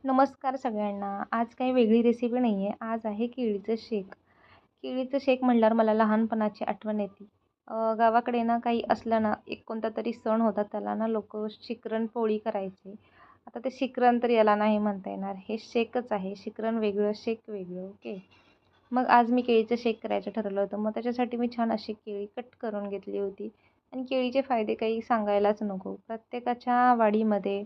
नमस्कार सगळ्यांना. आज काही वेगळी रेसिपी नाही आहे. आज आहे केळीचं शेक. केळीचं शेक म्हटल्यावर मला लहानपणाची आठवण येते. गावाकडे ना काही असलं ना, एक कोणता तरी सण होता त्याला ना लोकं शिकरण पोळी करायचे. आता ते शिकरण तर याला नाही म्हणता येणार. हे शेकच आहे. शिकरण वेगळं, शेक वेगळं. ओके. मग आज मी केळीचं शेक करायचं ठरवलं होतं. मग त्याच्यासाठी मी छान अशी केळी कट करून घेतली होती आणि केळीचे फायदे काही सांगायलाच नको. प्रत्येकाच्या वाढीमध्ये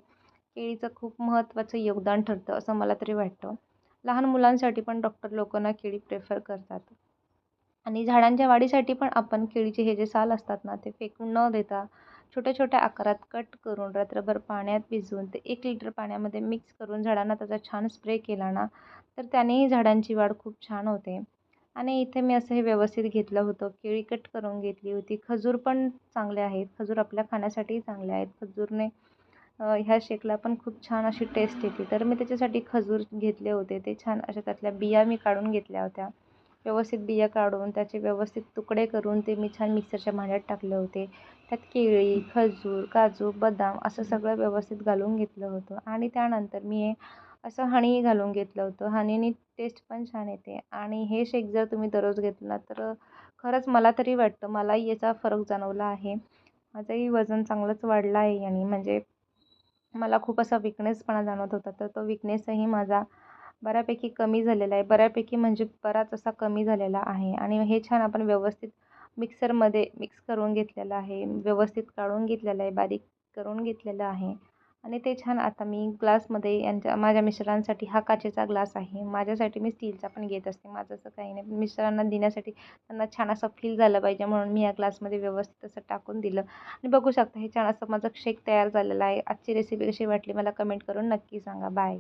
केळीचं खूप महत्त्वाचं योगदान ठरतं असं मला तरी वाटतं. लहान मुलांसाठी पण डॉक्टर लोकं ना केळी प्रेफर करतात. आणि झाडांच्या वाढीसाठी पण आपण केळीचे हे जे साल असतात ना, ते फेकून न देता छोट्या-छोट्या आकारात कट करून रात्रभर पाण्यात भिजवून ते 1 लिटर पाण्यामध्ये मिक्स करून झाडांना त्याचा छान स्प्रे केला ना, तर त्यानेही झाडांची वाढ खूप छान होते. आणि इथे मी असं हे व्यवस्थित घेतलं होतं. केळी कट करून घेतली होती. खजूर पण चांगले आहेत. खजूर आपल्या खाण्यासाठीही चांगले आहेत. खजूरने ह्या शेकला पण खूप छान अशी टेस्ट येते. तर मी त्याच्यासाठी खजूर घेतले होते. ते छान अशा त्यातल्या बिया मी काढून घेतल्या होत्या. व्यवस्थित बिया काढून त्याचे व्यवस्थित तुकडे करून ते मी छान मिक्सरच्या भांड्यात टाकले होते. त्यात केळी, खजूर, काजू, बदाम असं सगळं व्यवस्थित घालून घेतलं होतं आणि त्यानंतर मी हे असं हनी घालून घेतलं होतं. हनीनी टेस्ट पण छान येते आणि हे शेक जर तुम्ही दररोज घेतला तर खरंच मला तरी वाटतं मलाही याचा फरक जाणवला आहे. माझंही वजन चांगलंच वाढलं आहे याने म्हणजे मला खूप असा वीकनेसपणा जाणवत होता. तर तो वीकनेसही माझा बऱ्यापैकी कमी झालेला आहे. बऱ्यापैकी म्हणजे बराच असा कमी झालेला आहे आणि हे छान आपण व्यवस्थित मिक्सरमध्ये मिक्स करून घेतलेलं आहे. व्यवस्थित काढून घेतलेलं आहे, बारीक करून घेतलेलं आहे आणि ते छान आता मी ग्लासमध्ये माझ्या मिस्टरांसाठी हा काचेचा ग्लास आहे. माझ्यासाठी मी स्टीलचा पण घेत असते. माझं असं काही नाही. मिस्टरांना देण्यासाठी त्यांना छान असं फील झालं पाहिजे म्हणून मी या ग्लासमध्ये व्यवस्थित असं टाकून दिलं आणि बघू शकता हे छान असं माझं शेक तयार झालेलं आहे. आजची रेसिपी कशी वाटली मला कमेंट करून नक्की सांगा. बाय.